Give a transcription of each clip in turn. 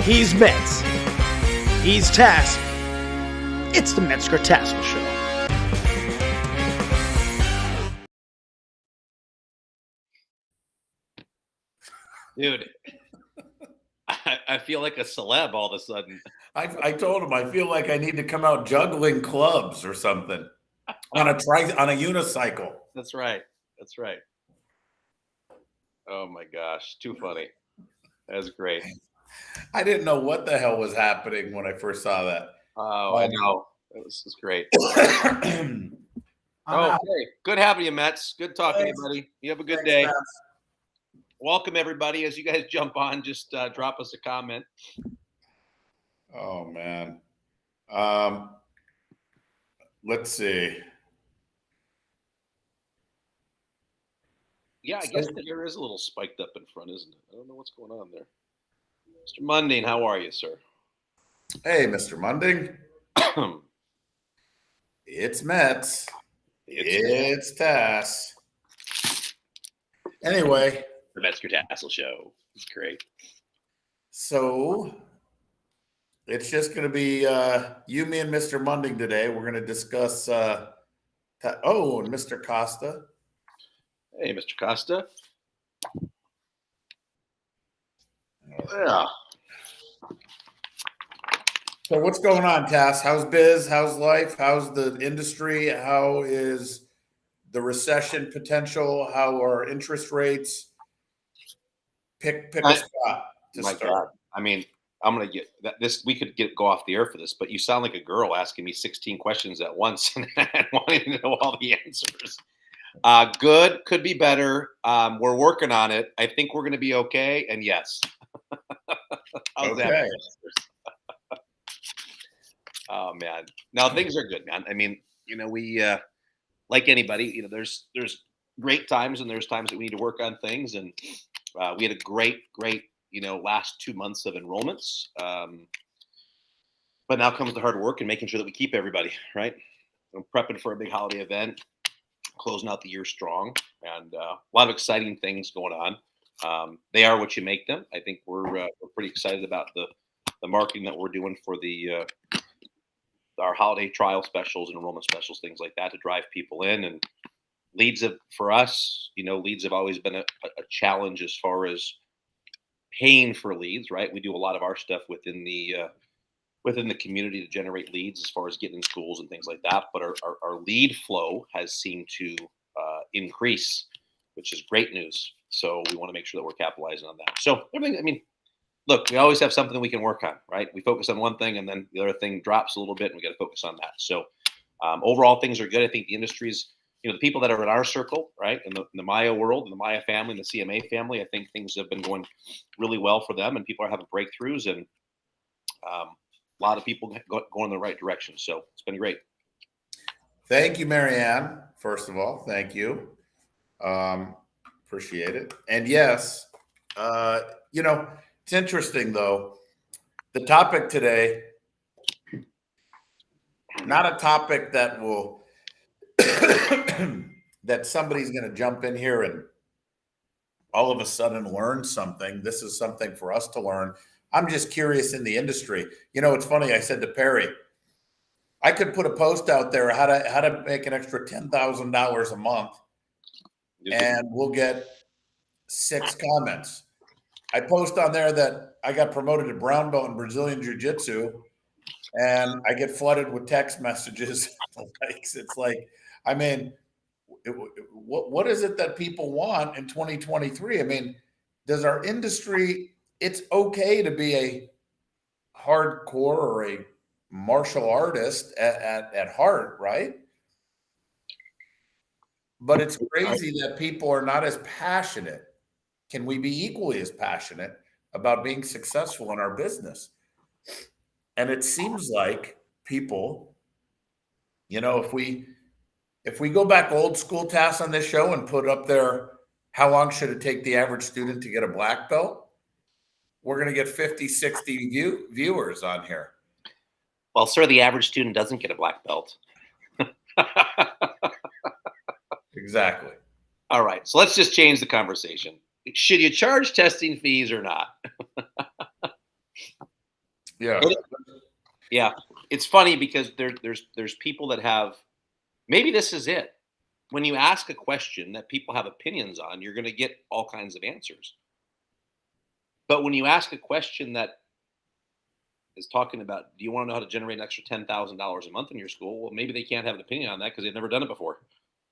He's Metz. He's Tass. It's the Metzger Tassoul Show. Dude, I feel like a celeb all of a sudden. I told him I feel like I need to come out juggling clubs or something on a unicycle. That's right. That's right. Oh my gosh, too funny. That's great. I didn't know what the hell was happening when I first saw that. Oh, I know. This is great. Okay, good having you, Metz. Good talking to you, buddy. You have a good day. Matt. Welcome, everybody. As you guys jump on, just drop us a comment. Oh, man. Let's see. Yeah, I guess the hair is a little spiked up in front, isn't it? I don't know what's going on there. Mr. Munding, how are you, sir? Hey, Mr. Munding. It's Metz. It's Tass. Anyway. The Metzger Tassoul Show. It's great. So it's just going to be you, me, and Mr. Munding today. We're going to discuss and Mr. Costa. Hey, Mr. Costa. Yeah. So what's going on, Tass? How's biz? How's life? How's the industry? How is the recession potential? How are interest rates? Pick a spot to start. God. I mean, I'm gonna get this. We could go off the air for this, but you sound like a girl asking me 16 questions at once and wanting to know all the answers. Good, could be better. We're working on it. I think we're gonna be okay. And yes. Okay. Oh man, now things are good, man. I mean, we like anybody, there's great times and there's times that we need to work on things, and we had a great last 2 months of enrollments, but now comes the hard work and making sure that we keep everybody right. I'm prepping for a big holiday event, closing out the year strong, and a lot of exciting things going on. They are what you make them. I think we're pretty excited about the marketing that we're doing for our holiday trial specials and enrollment specials, things like that, to drive people in. And leads for us, leads have always been a challenge as far as paying for leads, right? We do a lot of our stuff within the community to generate leads as far as getting in schools and things like that. But our lead flow has seemed to increase, which is great news. So we want to make sure that we're capitalizing on that. So everything, I mean, look, we always have something we can work on, right? We focus on one thing and then the other thing drops a little bit and we got to focus on that. So overall, things are good. I think the industry's, the people that are in our circle, right, in the Maya world, in the Maya family, and the CMA family, I think things have been going really well for them and people are having breakthroughs, and a lot of people going in the right direction. So it's been great. Thank you, Marianne. First of all, thank you. Appreciate it. And yes, it's interesting, though. The topic today, not a topic that will that somebody's going to jump in here and all of a sudden learn something. This is something for us to learn. I'm just curious in the industry. It's funny. I said to Perry, I could put a post out there how to make an extra $10,000 a month, and we'll get 6 comments. I post on there that I got promoted to brown belt in Brazilian Jiu-Jitsu, and I get flooded with text messages. It's like, I mean, what is it that people want in 2023? I mean, does our industry, it's okay to be a hardcore or a martial artist at heart, right? But it's crazy that people are not as passionate. Can we be equally as passionate about being successful in our business? And it seems like people, if we go back old school, tasks on this show and put up there, how long should it take the average student to get a black belt? We're going to get 50, 60 viewers on here. Well, sir, the average student doesn't get a black belt. Exactly. All right. So let's just change the conversation. Should you charge testing fees or not? Yeah. Yeah, it's funny because there's people that have, maybe this is it. When you ask a question that people have opinions on, you're going to get all kinds of answers. But when you ask a question that is talking about, do you want to know how to generate an extra $10,000 a month in your school? Well, maybe they can't have an opinion on that because they've never done it before.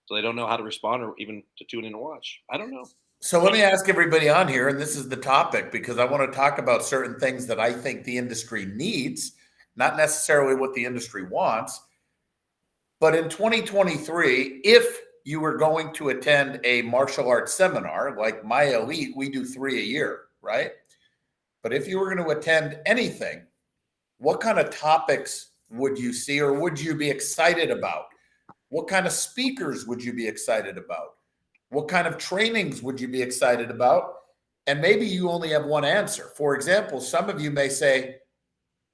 So they don't know how to respond or even to tune in and watch. I don't know. So let me ask everybody on here, and this is the topic because I want to talk about certain things that I think the industry needs, not necessarily what the industry wants. But in 2023, if you were going to attend a martial arts seminar, like my elite, we do 3 a year, right? But if you were going to attend anything, what kind of topics would you see or would you be excited about? What kind of speakers would you be excited about? What kind of trainings would you be excited about? And maybe you only have one answer. For example, some of you may say,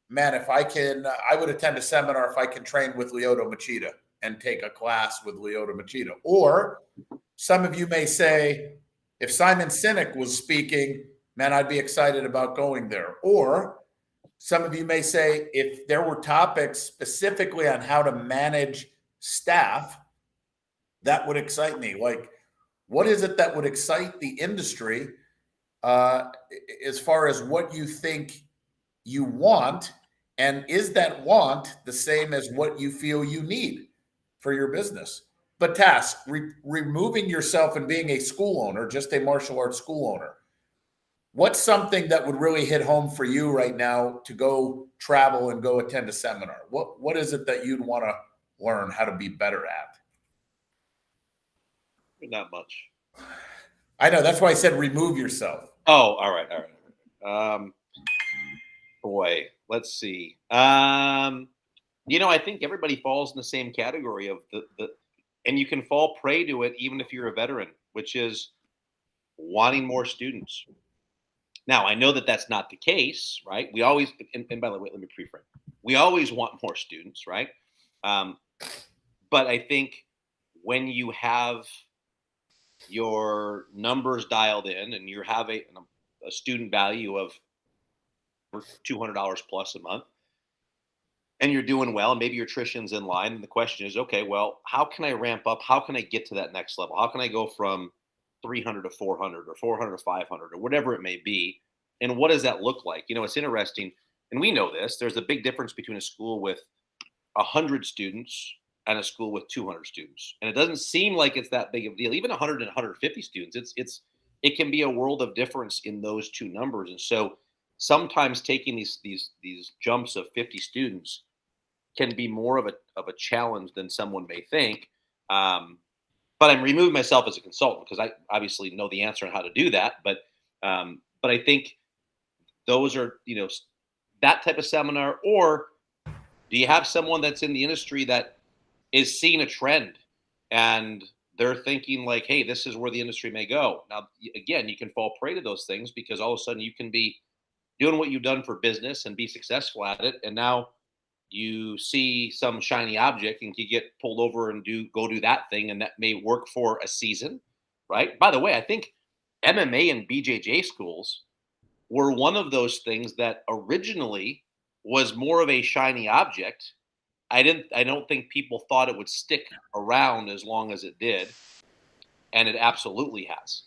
man, if I can, I would attend a seminar if I can train with Lyoto Machida and take a class with Lyoto Machida. Or some of you may say, if Simon Sinek was speaking, man, I'd be excited about going there. Or some of you may say, if there were topics specifically on how to manage staff, that would excite me. Like, what is it that would excite the industry as far as what you think you want? And is that want the same as what you feel you need for your business? But Tass, removing yourself and being a school owner, just a martial arts school owner, what's something that would really hit home for you right now to go travel and go attend a seminar? What is it that you'd want to learn how to be better at? Not much. I know. That's why I said remove yourself. Oh, all right. Boy, let's see. I think everybody falls in the same category of and you can fall prey to it even if you're a veteran, which is wanting more students. Now, I know that that's not the case, right? We always, and by the way, let me pre-frame. We always want more students, right? But I think when you have your numbers dialed in and you have a student value of $200 plus a month and you're doing well and maybe your attrition's in line, and the question is, okay, well, how can I ramp up? How can I get to that next level? How can I go from 300 to 400 or 400 to 500 or whatever it may be? And what does that look like? It's interesting. And we know this, there's a big difference between a school with 100 students and a school with 200 students. And it doesn't seem like it's that big of a deal. Even 100 and 150 students, it can be a world of difference in those two numbers. And so sometimes taking these jumps of 50 students can be more of a challenge than someone may think. But I'm removing myself as a consultant because I obviously know the answer on how to do that. But I think those are, that type of seminar. Or do you have someone that's in the industry that is seeing a trend and they're thinking like, hey, this is where the industry may go? Now, again, you can fall prey to those things because all of a sudden you can be doing what you've done for business and be successful at it. And now you see some shiny object and you get pulled over and go do that thing. And that may work for a season, right? By the way, I think MMA and BJJ schools were one of those things that originally was more of a shiny object. I don't think people thought it would stick around as long as it did. And it absolutely has.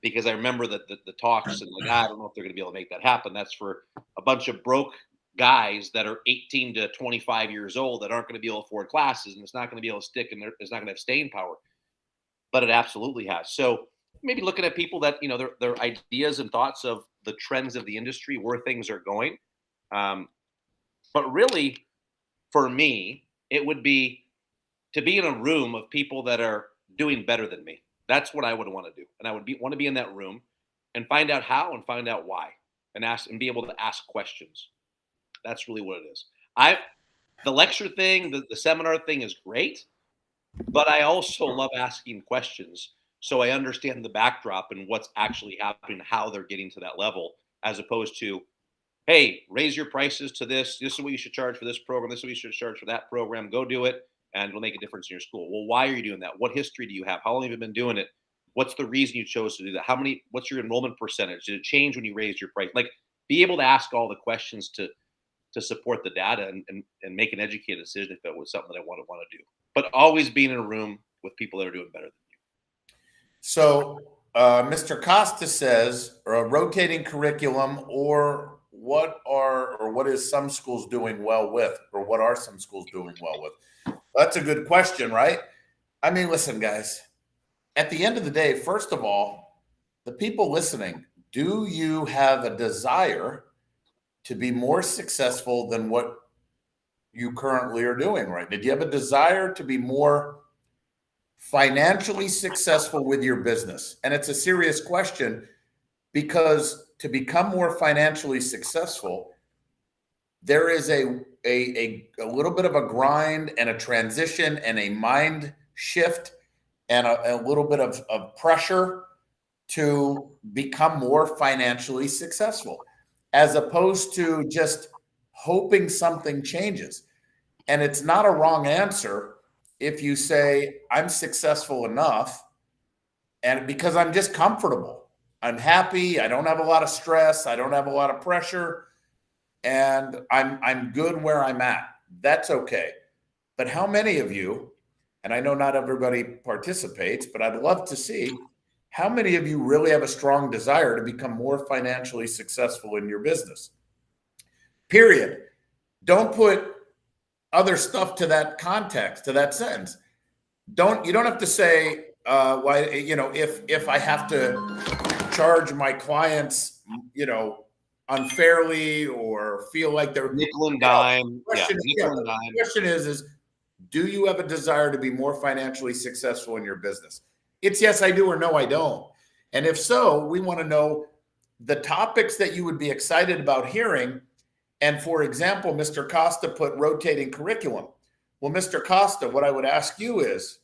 Because I remember that the talks and like, I don't know if they're going to be able to make that happen. That's for a bunch of broke guys that are 18 to 25 years old that aren't going to be able to afford classes, and it's not going to be able to stick, and it's not going to have staying power. But it absolutely has. So maybe looking at people that, their ideas and thoughts of the trends of the industry, where things are going. But really, for me, it would be to be in a room of people that are doing better than me. That's what I would want to do. And I would want to be in that room and find out how and find out why and be able to ask questions. That's really what it is. The lecture thing, the seminar thing is great, but I also love asking questions so I understand the backdrop and what's actually happening, how they're getting to that level, as opposed to, hey, raise your prices to this. This is what you should charge for this program. This is what you should charge for that program. Go do it, and it'll make a difference in your school. Well, why are you doing that? What history do you have? How long have you been doing it? What's the reason you chose to do that? What's your enrollment percentage? Did it change when you raised your price? Like, be able to ask all the questions to support the data and make an educated decision if it was something that I want to do. But always being in a room with people that are doing better than you. So Mr. Costa says, rotating curriculum, or what is some schools doing well with, or what are some schools doing well with? That's a good question, right? I mean, listen, guys, at the end of the day, first of all, the people listening, do you have a desire to be more successful than what you currently are doing right now? Do you have a desire to be more financially successful with your business? And it's a serious question, because to become more financially successful, there is a little bit of a grind and a transition and a mind shift and a little bit of pressure to become more financially successful, as opposed to just hoping something changes. And it's not a wrong answer if you say, I'm successful enough, and because I'm just comfortable, I'm happy, I don't have a lot of stress, I don't have a lot of pressure, and I'm good where I'm at. That's okay. But how many of you, and I know not everybody participates, but I'd love to see how many of you really have a strong desire to become more financially successful in your business? Period. Don't put other stuff to that context, to that sentence. You don't have to say, why, if I have to charge my clients, unfairly, or feel like they're nickel and dime. The question is, do you have a desire to be more financially successful in your business? It's yes, I do, or no, I don't. And if so, we want to know the topics that you would be excited about hearing. And for example, Mr. Costa put rotating curriculum. Well, Mr. Costa, what I would ask you is,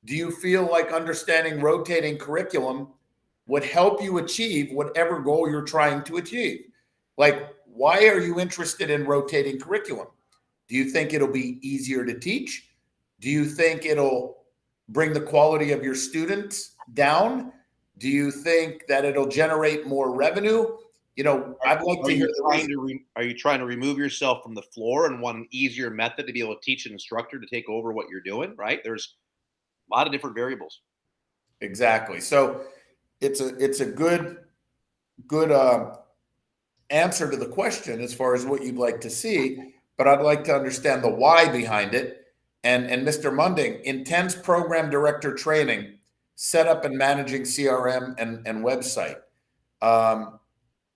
do you feel like understanding rotating curriculum would help you achieve whatever goal you're trying to achieve? Like, why are you interested in rotating curriculum? Do you think it'll be easier to teach? Do you think it'll bring the quality of your students down? Do you think that it'll generate more revenue? I'd like to hear. Are you trying to remove yourself from the floor and want an easier method to be able to teach an instructor to take over what you're doing? Right? There's a lot of different variables. Exactly. So it's a good answer to the question as far as what you'd like to see, but I'd like to understand the why behind it. And Mr. Munding, intense program director training, setup and managing CRM and website.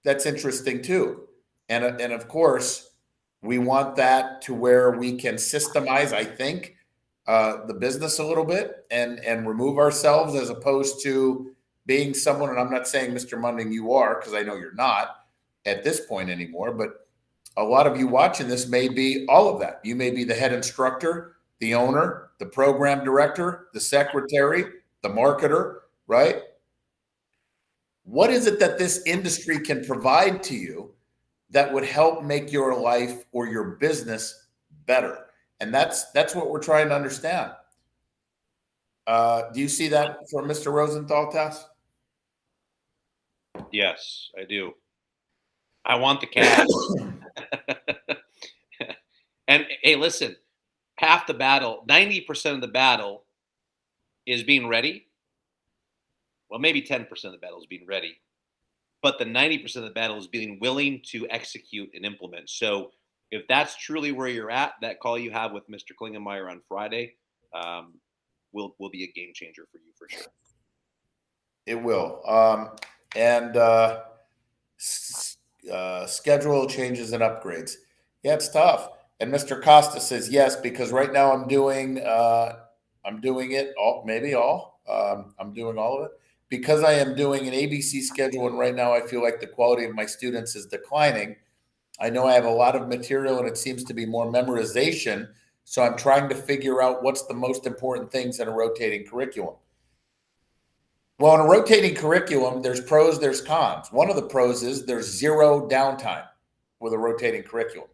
That's interesting too. And of course, we want that to where we can systemize, I think, the business a little bit and remove ourselves, as opposed to being someone, and I'm not saying, Mr. Munding, you are, because I know you're not at this point anymore, but a lot of you watching this may be all of that. You may be the head instructor, the owner, the program director, the secretary, the marketer, right? What is it that this industry can provide to you that would help make your life or your business better? And that's what we're trying to understand. Do you see that from Mr. Rosenthal, Tess? Yes, I do. I want the cash. And hey, listen, half the battle, 90% of the battle is being ready. Well, maybe 10% of the battle is being ready, but the 90% of the battle is being willing to execute and implement. So if that's truly where you're at, that call you have with Mr. Klingenmeyer on Friday will be a game changer for you for sure. It will. Schedule changes and upgrades. Yeah, it's tough. And Mr. Costa says yes, because right now I'm doing it all, maybe all. I'm doing all of it because I am doing an ABC schedule, and right now I feel like the quality of my students is declining. I know I have a lot of material, and it seems to be more memorization. So I'm trying to figure out what's the most important things in a rotating curriculum. Well, in a rotating curriculum, there's pros, there's cons. One of the pros is there's zero downtime with a rotating curriculum.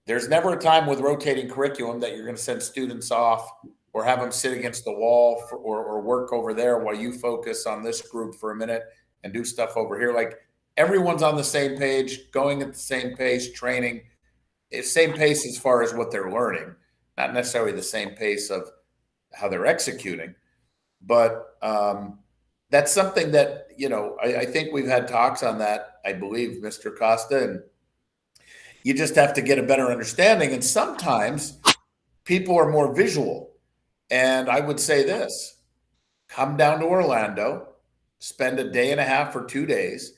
There's never a time with rotating curriculum that you're going to send students off or have them sit against the wall or work over there while you focus on this group for a minute and do stuff over here. Like, everyone's on the same page, going at the same pace, training, same pace as far as what they're learning, not necessarily the same pace of how they're executing. But that's something that, I think we've had talks on that, I believe, Mr. Costa, and you just have to get a better understanding. And sometimes people are more visual. And I would say this: come down to Orlando, spend a day and a half or 2 days,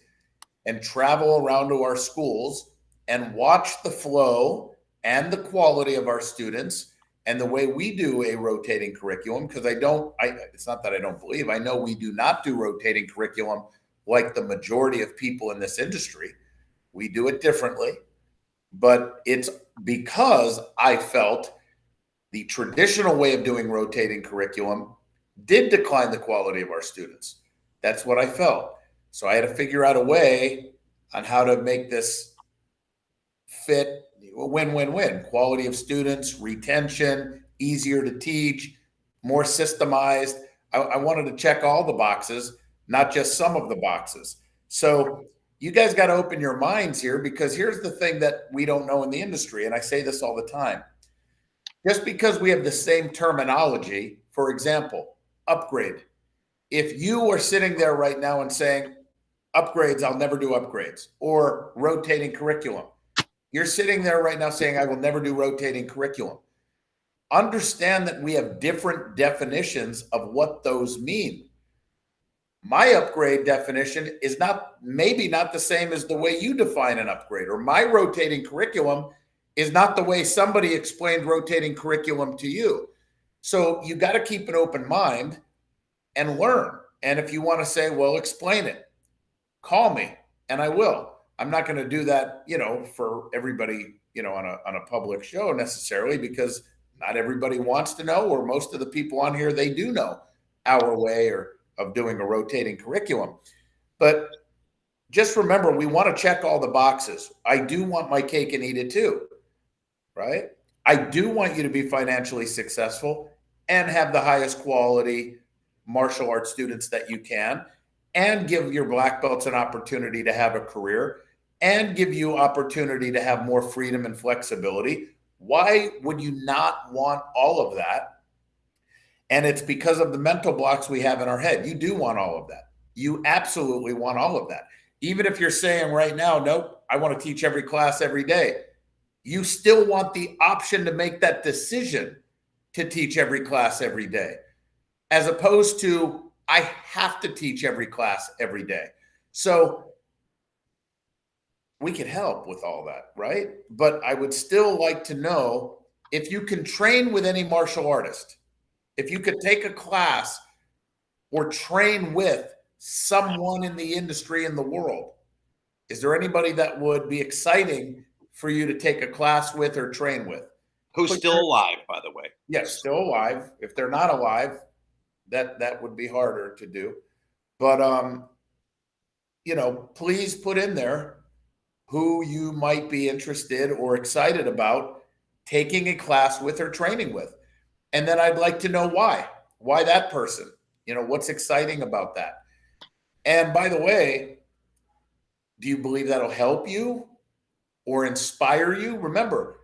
and travel around to our schools and watch the flow and the quality of our students and the way we do a rotating curriculum. Because it's not that I don't believe, I know we do not do rotating curriculum like the majority of people in this industry. We do it differently, but it's because I felt the traditional way of doing rotating curriculum did decline the quality of our students. That's what I felt. So I had to figure out a way on how to make this fit a win-win-win. Quality of students, retention, easier to teach, more systemized. I wanted to check all the boxes, not just some of the boxes. So you guys got to open your minds here, because here's the thing that we don't know in the industry, and I say this all the time. Just because we have the same terminology, for example, upgrade. If you are sitting there right now and saying, upgrades, I'll never do upgrades, or rotating curriculum, you're sitting there right now saying, I will never do rotating curriculum. Understand that we have different definitions of what those mean. My upgrade definition is maybe not the same as the way you define an upgrade, or my rotating curriculum is not the way somebody explained rotating curriculum to you. So you got to keep an open mind and learn. And if you want to say, well, explain it, call me and I will. I'm not going to do that, for everybody, on a public show necessarily, because not everybody wants to know, or most of the people on here, they do know our way of doing a rotating curriculum. But just remember, we want to check all the boxes. I do want my cake and eat it too, right? I do want you to be financially successful and have the highest quality martial arts students that you can, and give your black belts an opportunity to have a career, and give you opportunity to have more freedom and flexibility. Why would you not want all of that? And it's because of the mental blocks we have in our head. You do want all of that. You absolutely want all of that. Even if you're saying right now, nope, I want to teach every class every day, you still want the option to make that decision to teach every class every day, as opposed to, I have to teach every class every day. So we can help with all that, right? But I would still like to know, if you can train with any martial artist, if you could take a class or train with someone in the industry in the world, is there anybody that would be exciting for you to take a class with or train with? Who's still alive, by the way? Yes, still alive. If they're not alive, that would be harder to do. But please put in there who you might be interested or excited about taking a class with or training with. And then I'd like to know why that person, what's exciting about that. And by the way, do you believe that'll help you or inspire you? Remember,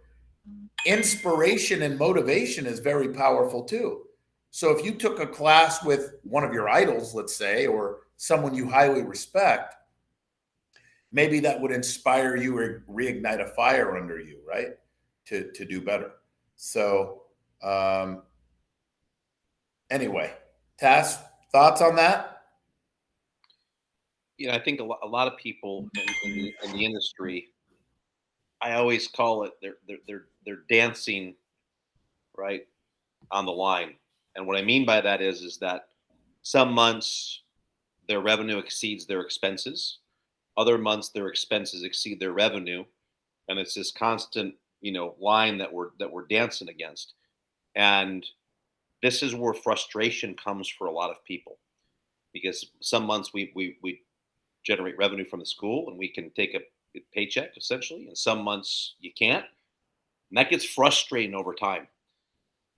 inspiration and motivation is very powerful too. So if you took a class with one of your idols, let's say, or someone you highly respect, maybe that would inspire you or reignite a fire under you, right? To do better. So anyway, Tass, thoughts on that? I think a lot of people in the industry, I always call it, they're dancing right on the line. And what I mean by that is that some months their revenue exceeds their expenses, other months their expenses exceed their revenue, and it's this constant line that we're dancing against. And this is where frustration comes for a lot of people, because some months we generate revenue from the school and we can take a paycheck essentially, and some months you can't, and that gets frustrating over time.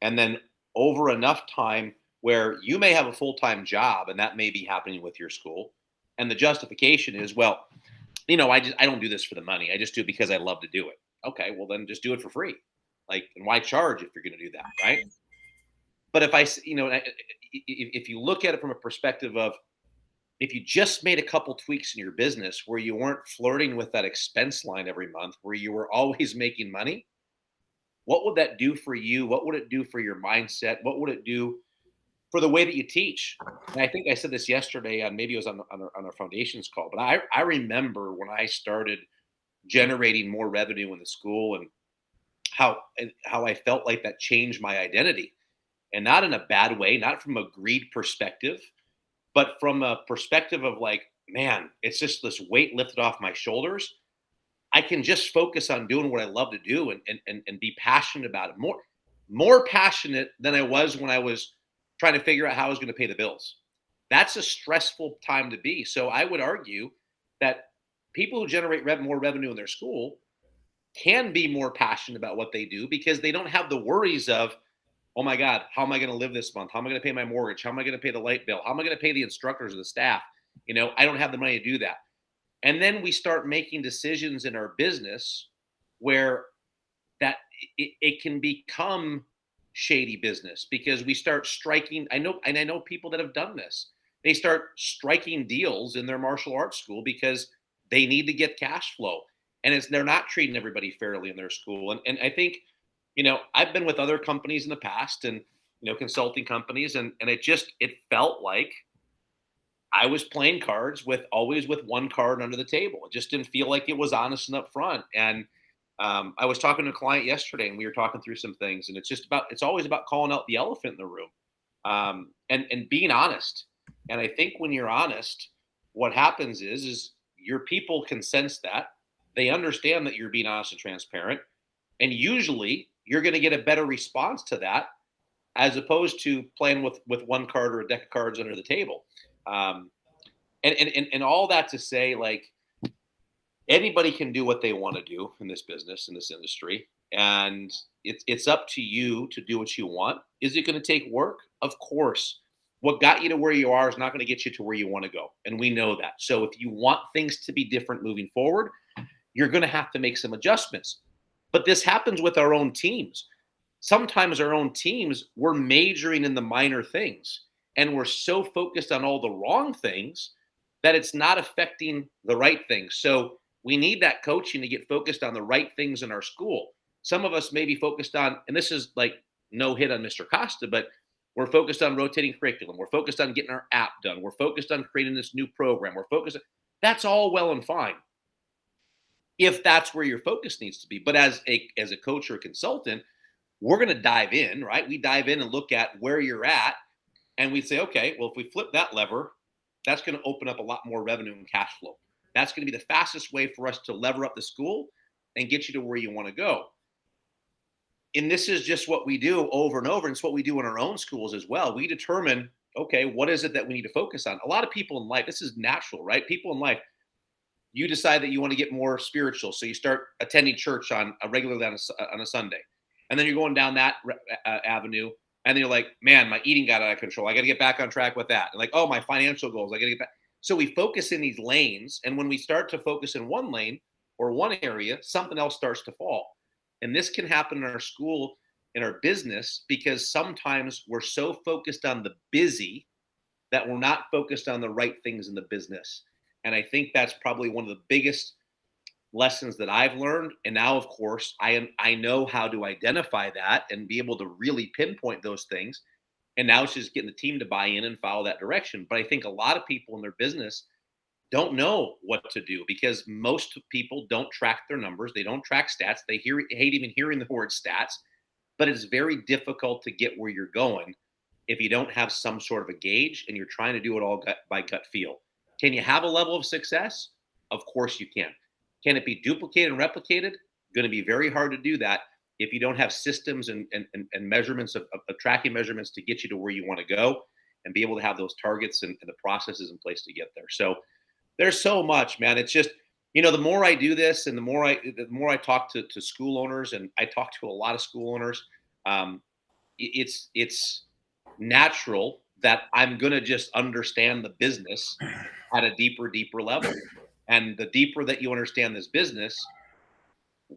And then over enough time where you may have a full-time job, and that may be happening with your school, and the justification is, well, I don't do this for the money. I just do it because I love to do it. Okay, well then just do it for free. Like, and why charge if you're going to do that, right? But if you look at it from a perspective of, if you just made a couple tweaks in your business where you weren't flirting with that expense line every month, where you were always making money, what would that do for you? What would it do for your mindset? What would it do for the way that you teach? And I think I said this yesterday, on maybe it was on our foundations call, but I remember when I started generating more revenue in the school, and how I felt like that changed my identity, and not in a bad way, not from a greed perspective, but from a perspective of like, man, it's just this weight lifted off my shoulders. I can just focus on doing what I love to do, and be passionate about it. More passionate than I was when I was trying to figure out how I was going to pay the bills. That's a stressful time to be. So I would argue that people who generate more revenue in their school can be more passionate about what they do, because they don't have the worries of, oh my God, how am I going to live this month? How am I going to pay my mortgage? How am I going to pay the light bill? How am I going to pay the instructors or the staff? I don't have the money to do that. And then we start making decisions in our business where that it can become shady business, because we start striking. I know people that have done this. They start striking deals in their martial arts school because they need to get cash flow, and they're not treating everybody fairly in their school. And I think, I've been with other companies in the past, and consulting companies, and it felt like I was playing cards always with one card under the table. It just didn't feel like it was honest and upfront. And I was talking to a client yesterday, and we were talking through some things, and it's always about calling out the elephant in the room, and being honest. And I think when you're honest, what happens is your people can sense that. They understand that you're being honest and transparent, and usually you're going to get a better response to that, as opposed to playing with one card or a deck of cards under the table. And all that to say, like, anybody can do what they want to do in this business, in this industry, and it's up to you to do what you want. Is it going to take work? Of course. What got you to where you are is not going to get you to where you want to go, and we know that. So if you want things to be different moving forward, you're going to have to make some adjustments. But this happens with our own teams. Sometimes our own teams, we're majoring in the minor things, and we're so focused on all the wrong things that it's not affecting the right things. So we need that coaching to get focused on the right things in our school. Some of us may be focused on, and this is like no hit on Mr. Costa, but we're focused on rotating curriculum. We're focused on getting our app done. We're focused on creating this new program. That's all well and fine, if that's where your focus needs to be. But as a coach or a consultant, we're going to dive in, right? We dive in and look at where you're at, and we say, okay, well, if we flip that lever, that's going to open up a lot more revenue and cash flow. That's going to be the fastest way for us to lever up the school and get you to where you want to go. And this is just what we do over and over. And it's what we do in our own schools as well. We determine, okay, what is it that we need to focus on? A lot of people in life, this is natural, right? People in life, you decide that you want to get more spiritual. So you start attending church on a regularly on a Sunday. And then you're going down that avenue. And then you're like, man, my eating got out of control. I got to get back on track with that. And like, oh, my financial goals, I got to get back. So we focus in these lanes. And when we start to focus in one lane or one area, something else starts to fall. And this can happen in our school, in our business, because sometimes we're so focused on the busy that we're not focused on the right things in the business. And I think that's probably one of the biggest lessons that I've learned. And now, of course, I know how to identify that and be able to really pinpoint those things. And now it's just getting the team to buy in and follow that direction. But I think a lot of people in their business don't know what to do, because most people don't track their numbers. They don't track stats. They hate even hearing the word stats. But it's very difficult to get where you're going if you don't have some sort of a gauge and you're trying to do it all by gut feel. Can you have a level of success? Of course you can. Can it be duplicated and replicated? Going to be very hard to do that if you don't have systems and measurements of tracking measurements to get you to where you want to go, and be able to have those targets and the processes in place to get there. So there's so much, man. It's just, the more I do this, and the more I talk to school owners, and I talk to a lot of school owners, it's natural that I'm going to just understand the business at a deeper level. And the deeper that you understand this business,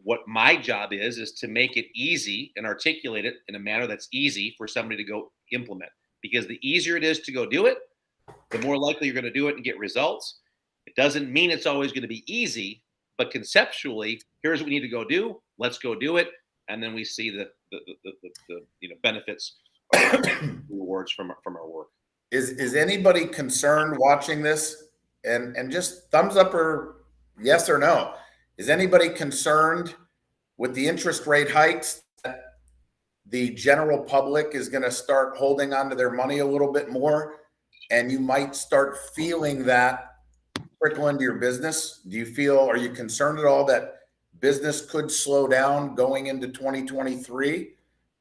what my job is to make it easy and articulate it in a manner that's easy for somebody to go implement. Because the easier it is to go do it, the more likely you're going to do it and get results. It doesn't mean it's always going to be easy, but conceptually, here's what we need to go do. Let's go do it, and then we see the benefits, rewards from our work. Is anybody concerned watching this? And just thumbs up or yes or no. Is anybody concerned with the interest rate hikes that the general public is going to start holding onto their money a little bit more, and you might start feeling that trickle into your business? Are you concerned at all that business could slow down going into 2023?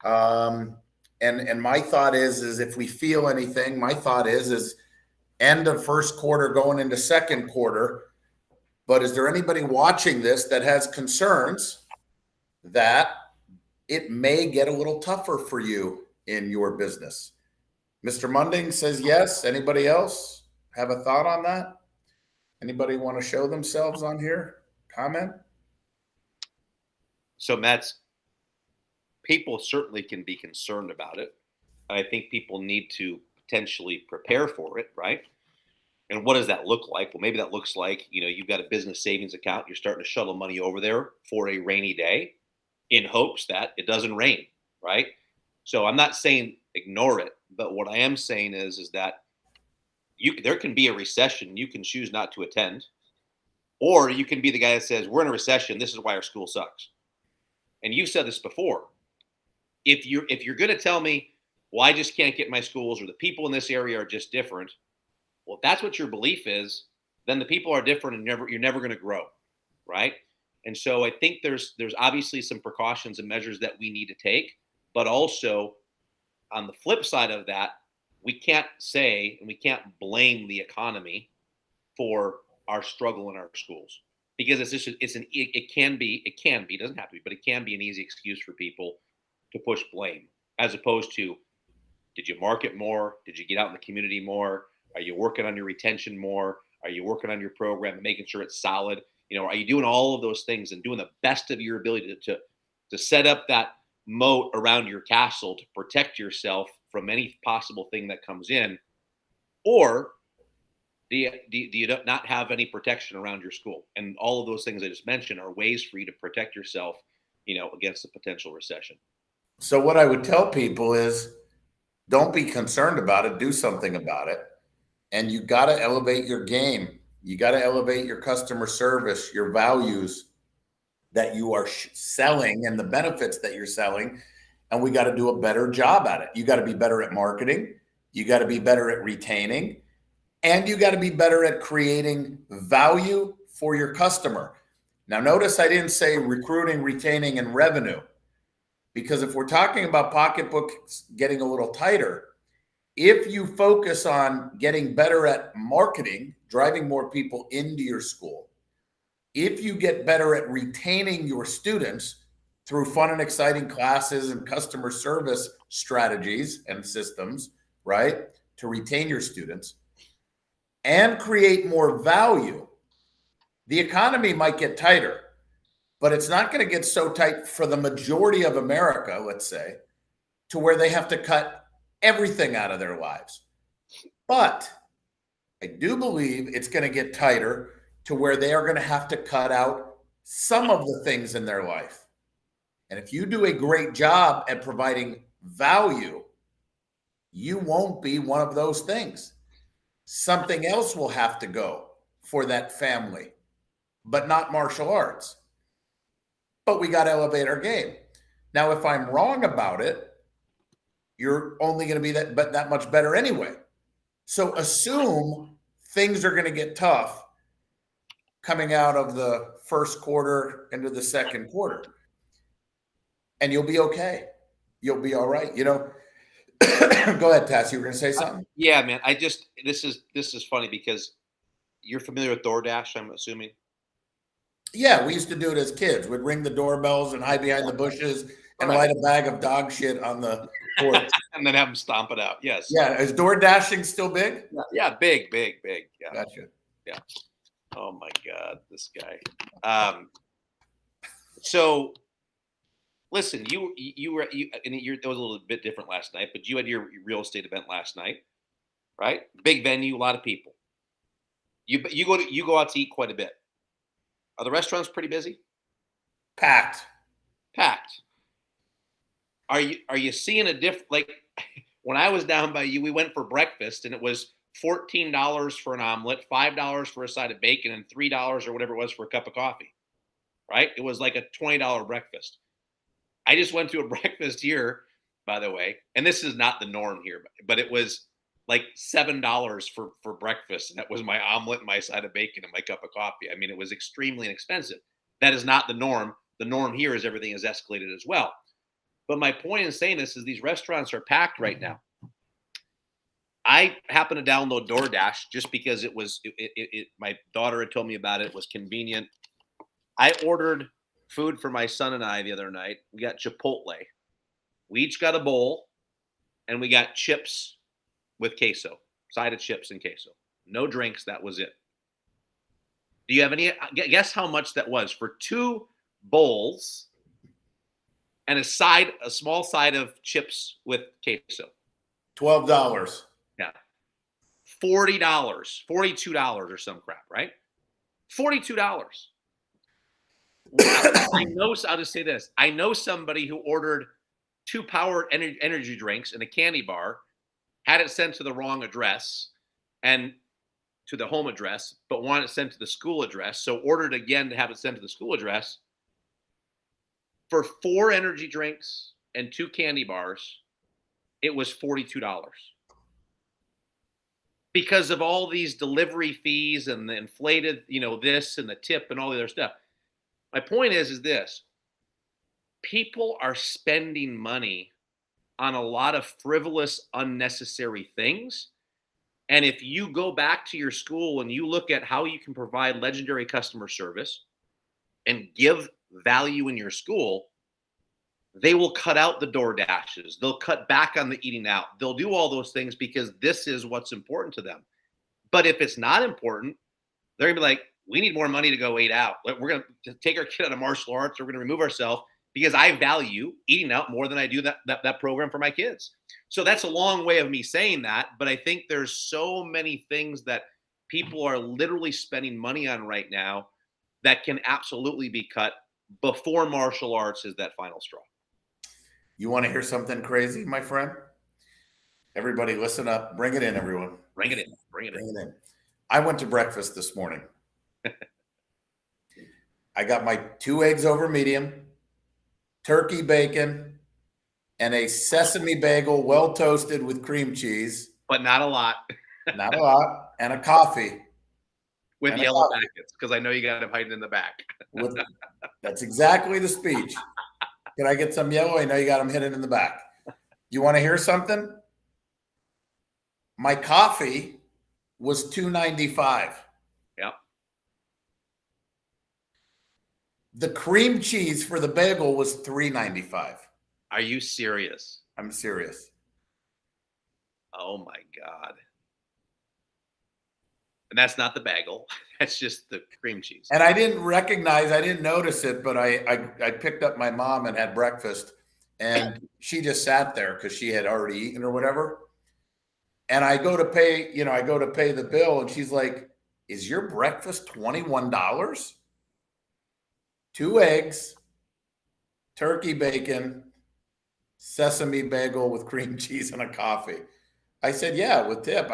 And my thought is if we feel anything, my thought is end of first quarter going into second quarter. But is there anybody watching this that has concerns that it may get a little tougher for you in your business? Mr. Munding says yes. Anybody else have a thought on that? Anybody want to show themselves on here? Comment? So, Mets, people certainly can be concerned about it. I think people need to potentially prepare for it, right? And what does that look like? Well, maybe that looks like, you've got a business savings account. You're starting to shuttle money over there for a rainy day in hopes that it doesn't rain, right? So I'm not saying ignore it, but what I am saying is that there can be a recession. You can choose not to attend, or you can be the guy that says, we're in a recession. This is why our school sucks. And you've said this before. If you're going to tell me, well, I just can't get my schools, or the people in this area are just different. Well, if that's what your belief is, then the people are different, and you're never going to grow, right? And so I think there's obviously some precautions and measures that we need to take, but also on the flip side of that, we can't say and we can't blame the economy for our struggle in our schools, because it can be, it doesn't have to be, but it can be an easy excuse for people to push blame, as opposed to, did you market more? Did you get out in the community more? Are you working on your retention more? Are you working on your program and making sure it's solid? Are you doing all of those things and doing the best of your ability to set up that moat around your castle to protect yourself from any possible thing that comes in? Or do you not have any protection around your school? And all of those things I just mentioned are ways for you to protect yourself, against a potential recession. So what I would tell people is, don't be concerned about it. Do something about it. And you got to elevate your game. You got to elevate your customer service, your values that you are selling, and the benefits that you're selling. And we got to do a better job at it. You got to be better at marketing. You got to be better at retaining. And you got to be better at creating value for your customer. Now, notice I didn't say recruiting, retaining, and revenue. Because if we're talking about pocketbooks getting a little tighter, if you focus on getting better at marketing, driving more people into your school, if you get better at retaining your students through fun and exciting classes and customer service strategies and systems, right, to retain your students and create more value, the economy might get tighter, but it's not going to get so tight for the majority of America, let's say, to where they have to cut everything out of their lives. But I do believe it's going to get tighter to where they are going to have to cut out some of the things in their life. And if you do a great job at providing value, you won't be one of those things. Something else will have to go for that family, but not martial arts. But we got to elevate our game. Now, if I'm wrong about it, you're only going to be that much better anyway. So assume things are going to get tough coming out of the first quarter into the second quarter. And you'll be okay. You'll be all right. Go ahead, Tass. You were going to say something? Yeah, man. This is funny because you're familiar with DoorDash, I'm assuming. Yeah, we used to do it as kids. We'd ring the doorbells and hide behind the bushes and light a bag of dog shit on the porch. And then have them stomp it out. Yes. Yeah. Is door dashing still big? Yeah. Big. Yeah. Gotcha. Yeah. Oh my God, this guy. So listen, you were and it was a little bit different last night, but you had your real estate event last night, right? Big venue, a lot of people. You go out to eat quite a bit. Are the restaurants pretty busy? Packed. Packed. Are you seeing a like when I was down by you, we went for breakfast and it was $14 for an omelet, $5 for a side of bacon, and $3 or whatever it was for a cup of coffee. Right? It was like a $20 breakfast. I just went to a breakfast here, by the way, and this is not the norm here, but it was like $7 for breakfast, and that was my omelet and my side of bacon and my cup of coffee. I mean, it was extremely inexpensive. That is not the norm. The norm here is everything is escalated as well. But my point in saying this is these restaurants are packed right now. I happened to download DoorDash just because it was my daughter had told me about it. It was convenient. I ordered food for my son and I the other night. We got Chipotle. We each got a bowl, and we got chips with queso, side of chips and queso. No drinks. That was it. Do you have any guess how much that was for 2 bowls and a small side of chips with queso? $12. Yeah. $40, $42 or some crap, right? $42. I know. I'll just say this: I know somebody who ordered 2 powered energy drinks and a candy bar, had it sent to the wrong address and to the home address, but wanted it sent to the school address. So ordered again to have it sent to the school address. For 4 energy drinks and 2 candy bars, it was $42. Because of all these delivery fees and the inflated, this and the tip and all the other stuff. My point is this: people are spending money on a lot of frivolous, unnecessary things. And if you go back to your school and you look at how you can provide legendary customer service and give value in your school, they will cut out the DoorDashes. They'll cut back on the eating out. They'll do all those things because this is what's important to them. But if it's not important, they're going to be like, we need more money to go eat out. We're going to take our kid out of martial arts. We're going to remove ourselves because I value eating out more than I do that program for my kids. So that's a long way of me saying that. But I think there's so many things that people are literally spending money on right now that can absolutely be cut before martial arts is that final straw. You want to hear something crazy, my friend? Everybody listen up. Bring it in, everyone. Bring it in. Bring it in. I went to breakfast this morning. I got my 2 eggs over medium, turkey bacon, and a sesame bagel well toasted with cream cheese. But not a lot. Not a lot. And a coffee. With yellow packets, because I know you got them hiding in the back. That's exactly the speech. Can I get some yellow? I know you got them hidden in the back. You want to hear something? My coffee was $2.95. Yep. The cream cheese for the bagel was $3.95. Are you serious? I'm serious. Oh my God. And that's not the bagel. That's just the cream cheese. And I didn't notice it, but I picked up my mom and had breakfast, and she just sat there because she had already eaten or whatever. And I go to pay the bill, and she's like, "Is your breakfast $21? 2 eggs, turkey bacon, sesame bagel with cream cheese and a coffee." I said, "Yeah, with tip."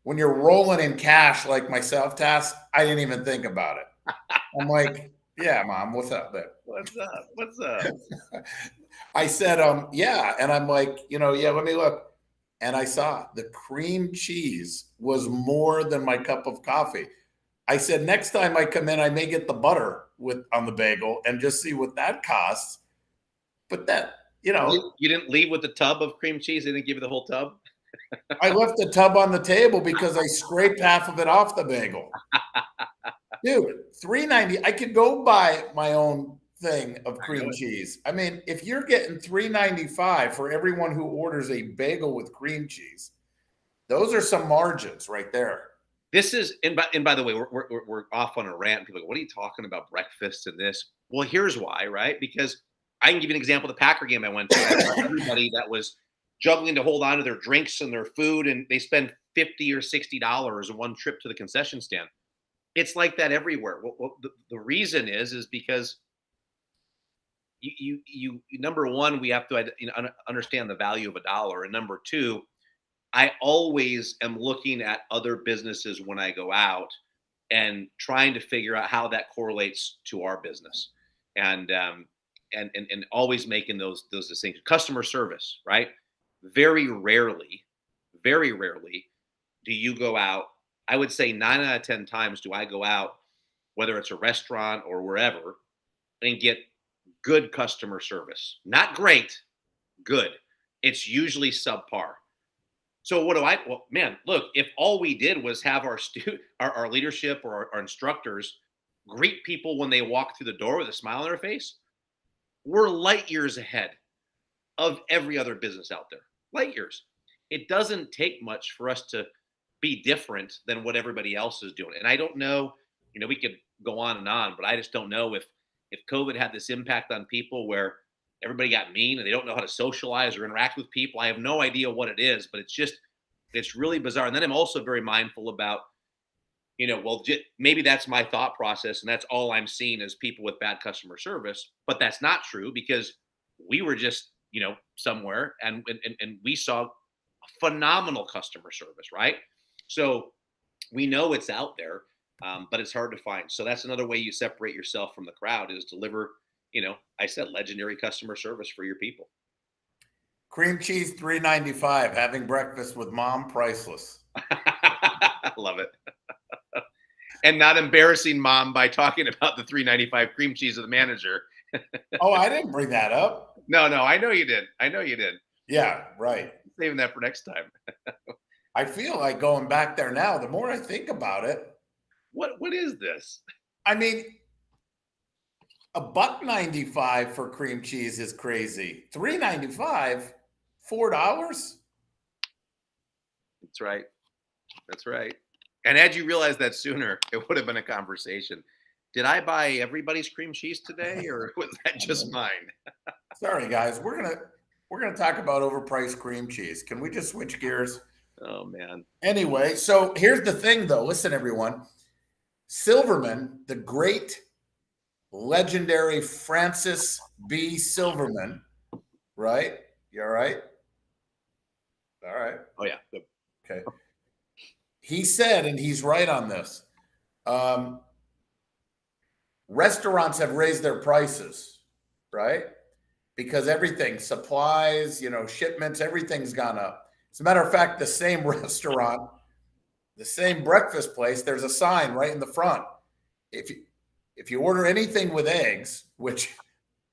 When you're rolling in cash like my self-task, I didn't even think about it. I'm like, "Yeah, Mom, what's up there?" What's up? I said, yeah. And I'm like, yeah, let me look. And I saw the cream cheese was more than my cup of coffee. I said, next time I come in, I may get the butter on the bagel and just see what that costs. But that, You didn't leave with the tub of cream cheese? They didn't give you the whole tub? I left the tub on the table because I scraped half of it off the bagel. Dude, $3.90. I could go buy my own thing of cream cheese. I mean, if you're getting $3.95 for everyone who orders a bagel with cream cheese, those are some margins right there. This is, and by the way, we're off on a rant. People go, what are you talking about, breakfast and this? Well, here's why, right? Because I can give you an example of the Packer game I went to. I saw everybody that was juggling to hold on to their drinks and their food, and they spend $50 or $60 in one trip to the concession stand. It's like that everywhere. Well, the reason is because you number one, we have to understand the value of a dollar, and number two, I always am looking at other businesses when I go out and trying to figure out how that correlates to our business, and always making those distinctions. Customer service, right? Very rarely do you go out. I would say 9 out of 10 times do I go out, whether it's a restaurant or wherever, and get good customer service. Not great, good. It's usually subpar. So what do I? Well, man, look, if all we did was have our leadership or our instructors greet people when they walk through the door with a smile on their face, we're light years ahead of every other business out there. Light years. It doesn't take much for us to be different than what everybody else is doing. And I don't know, we could go on and on, but I just don't know if COVID had this impact on people where everybody got mean and they don't know how to socialize or interact with people. I have no idea what it is, but it's really bizarre. And then I'm also very mindful about, maybe that's my thought process and that's all I'm seeing is people with bad customer service, but that's not true because we were just, somewhere and we saw phenomenal customer service, right? So we know it's out there, but it's hard to find. So that's another way you separate yourself from the crowd is deliver, I said legendary customer service for your people. Cream cheese, $3.95. Having breakfast with mom, priceless. Love it. And not embarrassing mom by talking about the $3.95 cream cheese of the manager. Oh, I didn't bring that up. No, I know you did. Yeah, right. Saving that for next time. I feel like going back there now. The more I think about it. What is this? I mean, $1.95 for cream cheese is crazy. $3.95, $4. That's right. And had you realized that sooner, it would have been a conversation. Did I buy everybody's cream cheese today, or was that just mine? Sorry, guys. We're gonna talk about overpriced cream cheese. Can we just switch gears? Oh man. Anyway, so here's the thing, though. Listen, everyone. Silverman, the great, legendary Francis B. Silverman, right? You all right? All right. Oh yeah. Good. Okay. He said, and he's right on this. Restaurants have raised their prices, right? Because everything, supplies, shipments, everything's gone up. As a matter of fact, the same restaurant, the same breakfast place, there's a sign right in the front. If you order anything with eggs, which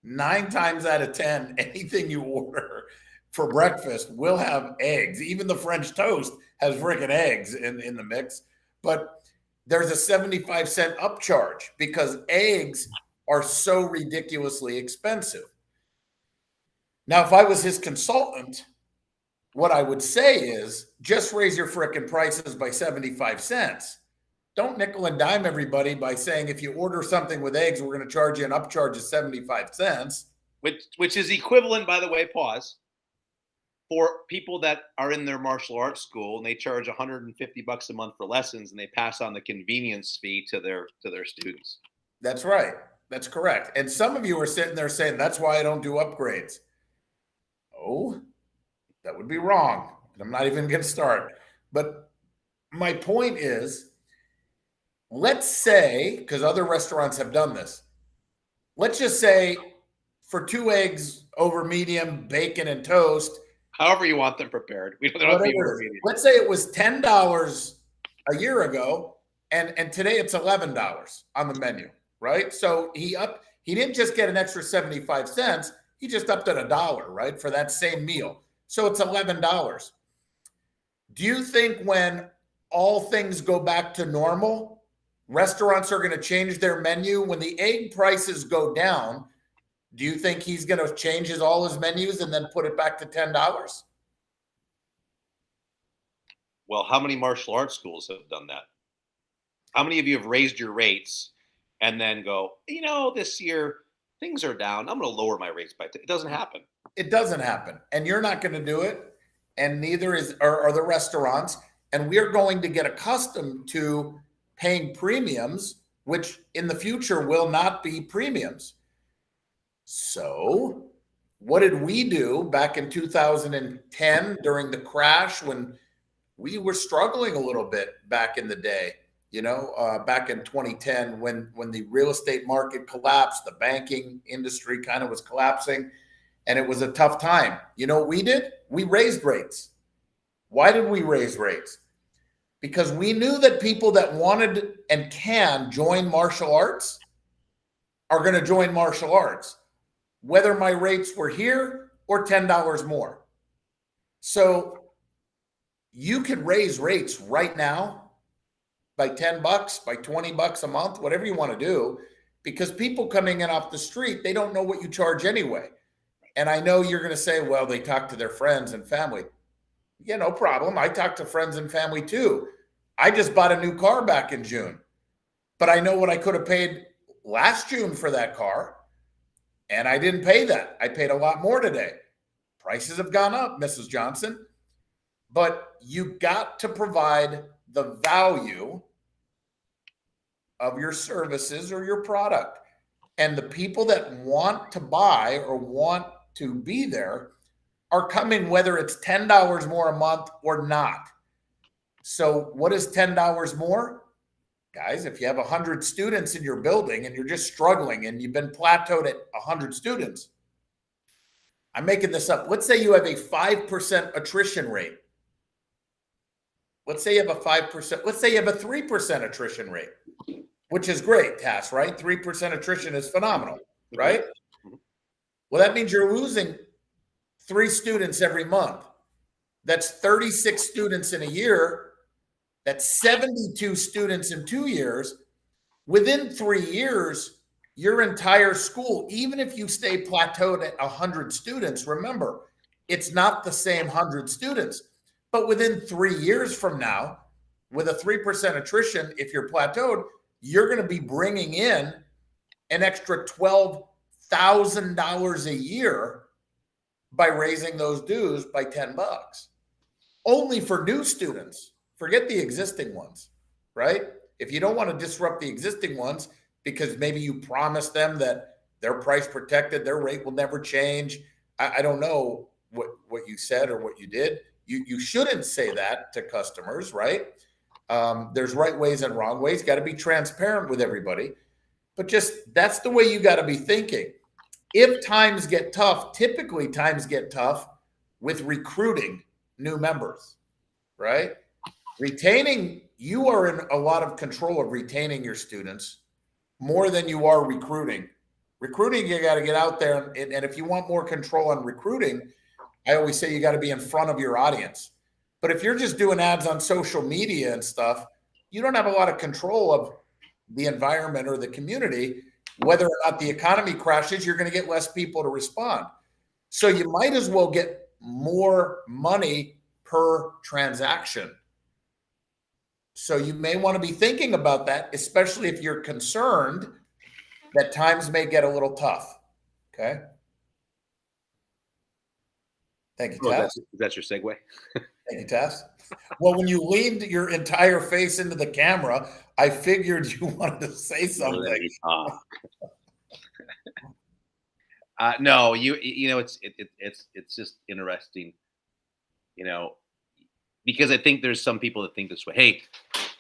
9 times out of 10, anything you order for breakfast will have eggs. Even the French toast has freaking eggs in the mix. But there's a 75-cent upcharge because eggs are so ridiculously expensive. Now, if I was his consultant, what I would say is just raise your frickin' prices by 75 cents. Don't nickel and dime everybody by saying if you order something with eggs, we're going to charge you an upcharge of 75 cents. Which is equivalent, by the way, pause, for people that are in their martial arts school and they charge $150 a month for lessons and they pass on the convenience fee to their students. That's right. That's correct. And some of you are sitting there saying, that's why I don't do upgrades. Oh, that would be wrong. I'm not even going to start. But my point is, let's say, because other restaurants have done this, let's just say for 2 eggs over medium, bacon and toast, however you want them prepared. We don't have to be over medium. Let's say it was $10 a year ago, and today it's $11 on the menu, right? So he didn't just get an extra 75 cents, he just upped it $1, right, for that same meal. So it's $11. Do you think when all things go back to normal, restaurants are going to change their menu? When the egg prices go down, do you think he's going to change all his menus and then put it back to $10? Well, how many martial arts schools have done that? How many of you have raised your rates and then go, this year things are down, I'm going to lower my rates by 10? It doesn't happen. It doesn't happen. And you're not going to do it. And neither are the restaurants. And we're going to get accustomed to paying premiums, which in the future will not be premiums. So what did we do back in 2010 during the crash when we were struggling a little bit back in the day? Back in 2010, when the real estate market collapsed, the banking industry kind of was collapsing, and it was a tough time. You know what we did? We raised rates. Why did we raise rates? Because we knew that people that wanted and can join martial arts are going to join martial arts, whether my rates were here or $10 more. So you could raise rates right now by $10, by $20 a month, whatever you want to do, because people coming in off the street, they don't know what you charge anyway. And I know you're going to say, well, they talk to their friends and family. Yeah, no problem. I talk to friends and family too. I just bought a new car back in June, but I know what I could have paid last June for that car, and I didn't pay that. I paid a lot more today. Prices have gone up, Mrs. Johnson, but you got to provide the value of your services or your product. And the people that want to buy or want to be there are coming, whether it's $10 more a month or not. So what is $10 more? Guys, if you have 100 students in your building and you're just struggling and you've been plateaued at 100 students, I'm making this up. Let's say you have a 5% attrition rate. Let's say you have a 5%. Let's say you have a 3% attrition rate, which is great, Tass, right? 3% attrition is phenomenal, right? Well, that means you're losing 3 students every month. That's 36 students in a year. That's 72 students in 2 years. Within 3 years, your entire school, even if you stay plateaued at 100 students, remember, it's not the same 100 students. But within 3 years from now, with a 3% attrition, if you're plateaued, you're going to be bringing in an extra $12,000 a year by raising those dues by $10. Only for new students. Forget the existing ones, right? If you don't want to disrupt the existing ones because maybe you promised them that they're price protected, their rate will never change. I don't know what you said or what you did. You shouldn't say that to customers, right? There's right ways and wrong ways. Got to be transparent with everybody. But just that's the way you got to be thinking. If times get tough, typically times get tough with recruiting new members, right? Retaining, you are in a lot of control of retaining your students more than you are recruiting. Recruiting, you got to get out there. And if you want more control on recruiting, I always say you got to be in front of your audience. But if you're just doing ads on social media and stuff, you don't have a lot of control of the environment or the community. Whether or not the economy crashes, you're going to get less people to respond. So you might as well get more money per transaction. So you may want to be thinking about that, especially if you're concerned that times may get a little tough. Okay. Thank you, Tass. That's your segue. Thank you, Tass. Well, when you leaned your entire face into the camera, I figured you wanted to say something. No, it's just interesting, because I think there's some people that think this way. Hey,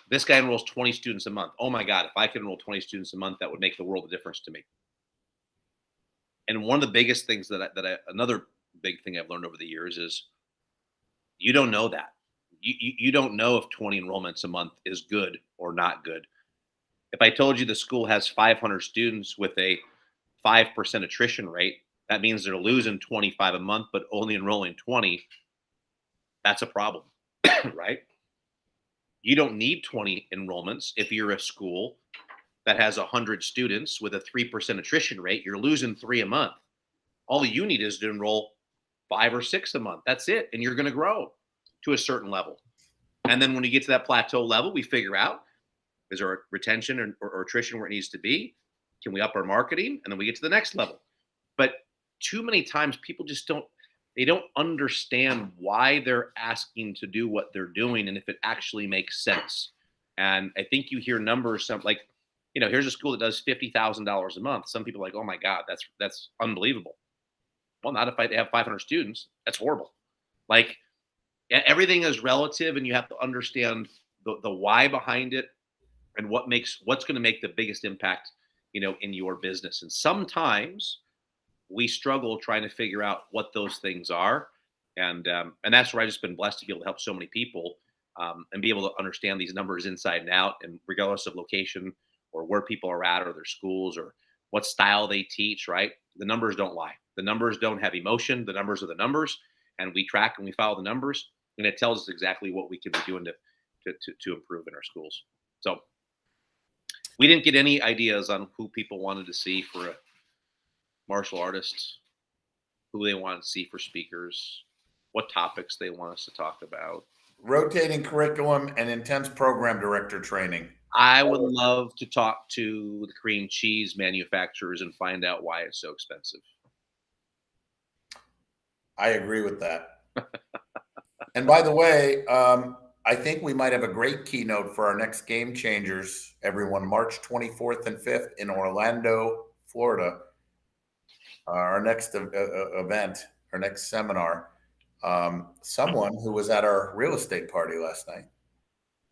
this guy enrolls 20 students a month. Oh my God, if I could enroll 20 students a month, that would make the world of difference to me. And one of the biggest things another big thing I've learned over the years is you don't know that. You don't know if 20 enrollments a month is good or not good. If I told you the school has 500 students with a 5% attrition rate, that means they're losing 25 a month, but only enrolling 20. That's a problem, right? You don't need 20 enrollments if you're a school that has 100 students with a 3% attrition rate. You're losing 3 a month. All you need is to enroll 5 or 6 a month. That's it. And you're going to grow to a certain level. And then when you get to that plateau level, we figure out Is our retention or attrition where it needs to be? Can we up our marketing? And then we get to the next level. But too many times people just don't understand why they're asking to do what they're doing and if it actually makes sense. And I think you hear numbers like, here's a school that does $50,000 a month. Some people are like, oh my God, that's unbelievable. Well, not if they have 500 students. That's horrible. Like, everything is relative, and you have to understand the why behind it and what's going to make the biggest impact, in your business. And sometimes we struggle trying to figure out what those things are. And that's where I've just been blessed to be able to help so many people and be able to understand these numbers inside and out, and regardless of location or where people are at or their schools or what style they teach, right? The numbers don't lie. The numbers don't have emotion. The numbers are the numbers, and we track and we follow the numbers, and it tells us exactly what we can be doing to improve in our schools. So we didn't get any ideas on who people wanted to see for a martial artist, who they wanted to see for speakers, what topics they want us to talk about. Rotating curriculum and intense program director training. I would love to talk to the Korean cheese manufacturers and find out why it's so expensive. I agree with that. And by the way, I think we might have a great keynote for our next Game Changers, everyone, March 24th and 5th in Orlando, Florida. Our next event, our next seminar. Someone who was at our real estate party last night.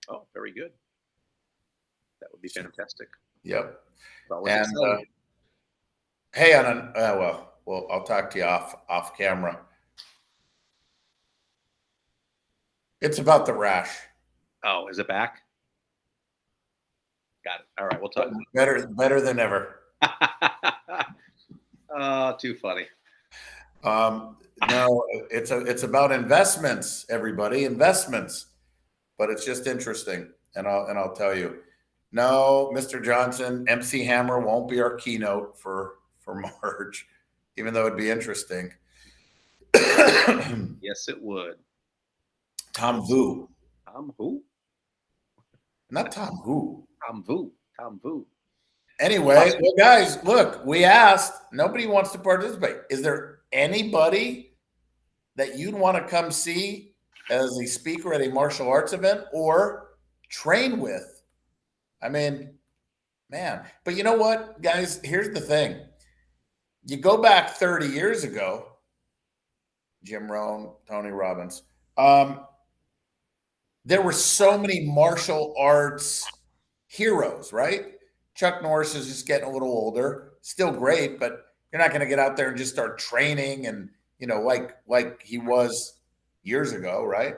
Oh, very good. That would be fantastic. Yep. And hey, well, I'll talk to you off camera. It's about the rash. Oh, is it back? Got it. All right, we'll talk. Better than ever. Oh, too funny. No, it's about investments, everybody, investments. But it's just interesting, and I'll tell you. No, Mr. Johnson, MC Hammer won't be our keynote for March, even though it'd be interesting. Yes, it would. Tom Vu. Tom who? Not Tom Who. Tom Vu. Tom Vu. Anyway, well, guys, look, we asked. Nobody wants to participate. Is there anybody that you'd want to come see as a speaker at a martial arts event or train with? I mean, man. But you know what, guys? Here's the thing. You go back 30 years ago, Jim Rohn, Tony Robbins, there were so many martial arts heroes, right? Chuck Norris is just getting a little older, still great, but you're not going to get out there and just start training and, like he was years ago, right?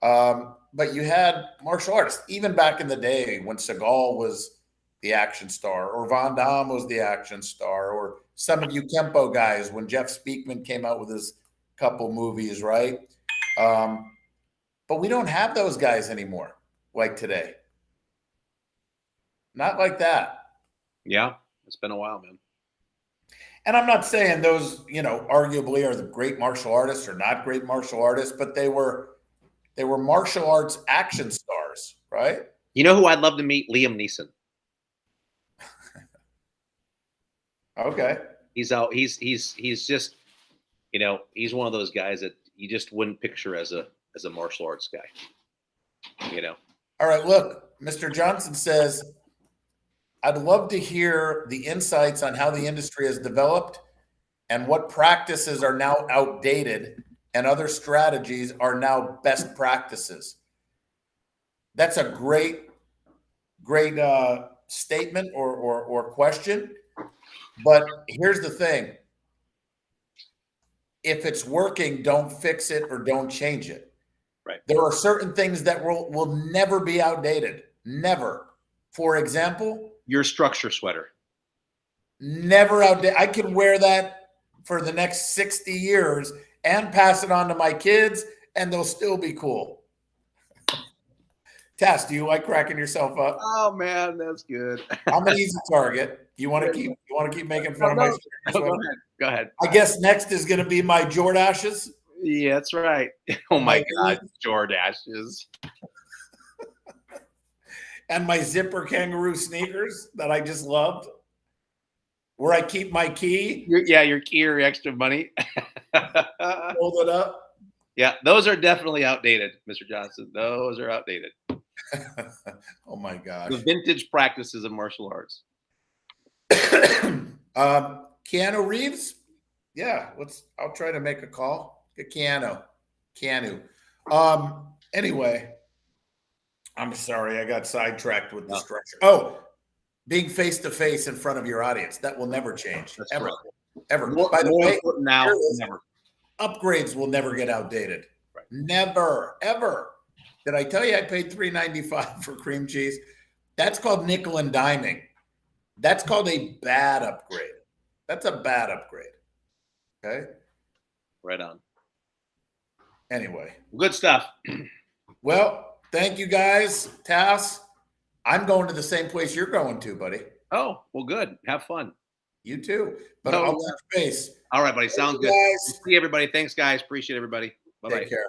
But you had martial artists, even back in the day when Seagal was the action star or Van Damme was the action star, or some of you Kempo guys when Jeff Speakman came out with his couple movies, right? But we don't have those guys anymore like today. Not like that. Yeah, it's been a while, man. And I'm not saying those, arguably are the great martial artists or not great martial artists, but they were martial arts action stars, right? You know who I'd love to meet? Liam Neeson. Okay. He's out. He's just, he's one of those guys that you just wouldn't picture as a martial arts guy. All right. Look, Mr. Johnson says, I'd love to hear the insights on how the industry has developed and what practices are now outdated and other strategies are now best practices. That's a great statement or question. But here's the thing. If it's working, don't fix it or don't change it. Right. There are certain things that will never be outdated. Never. For example, your structure sweater. Never outdated. I could wear that for the next 60 years and pass it on to my kids, and they'll still be cool. Tess, do you like cracking yourself up? Oh man, that's good. I'm an easy target. You want to keep making fun of my Go ahead. I guess next is going to be my Jordashes. Yeah, that's right. Oh my God, Jordashes. and my zipper kangaroo sneakers that I just loved, where I keep my key. Your key or your extra money. Hold it up. Yeah, those are definitely outdated, Mr. Johnson. Those are outdated. Oh my gosh. The vintage practices of martial arts. Keanu Reeves. Yeah, I'll try to make a call. Get Keanu. Anyway, I'm sorry, I got sidetracked with the structure. Oh, being face to face in front of your audience. That will never change. That's ever. correct. Ever. More important now than never. Upgrades will never get outdated. Right. Never, ever. Did I tell you I paid $3.95 for cream cheese? That's called nickel and diming. That's called a bad upgrade. That's a bad upgrade. Okay. Right on. Anyway. Good stuff. Well, thank you guys. Tass, I'm going to the same place you're going to, buddy. Oh, well, good. Have fun. You too. But I'll touch base. All right, buddy. Sounds good. Guys. See everybody. Thanks, guys. Appreciate everybody. Bye-bye. Take care.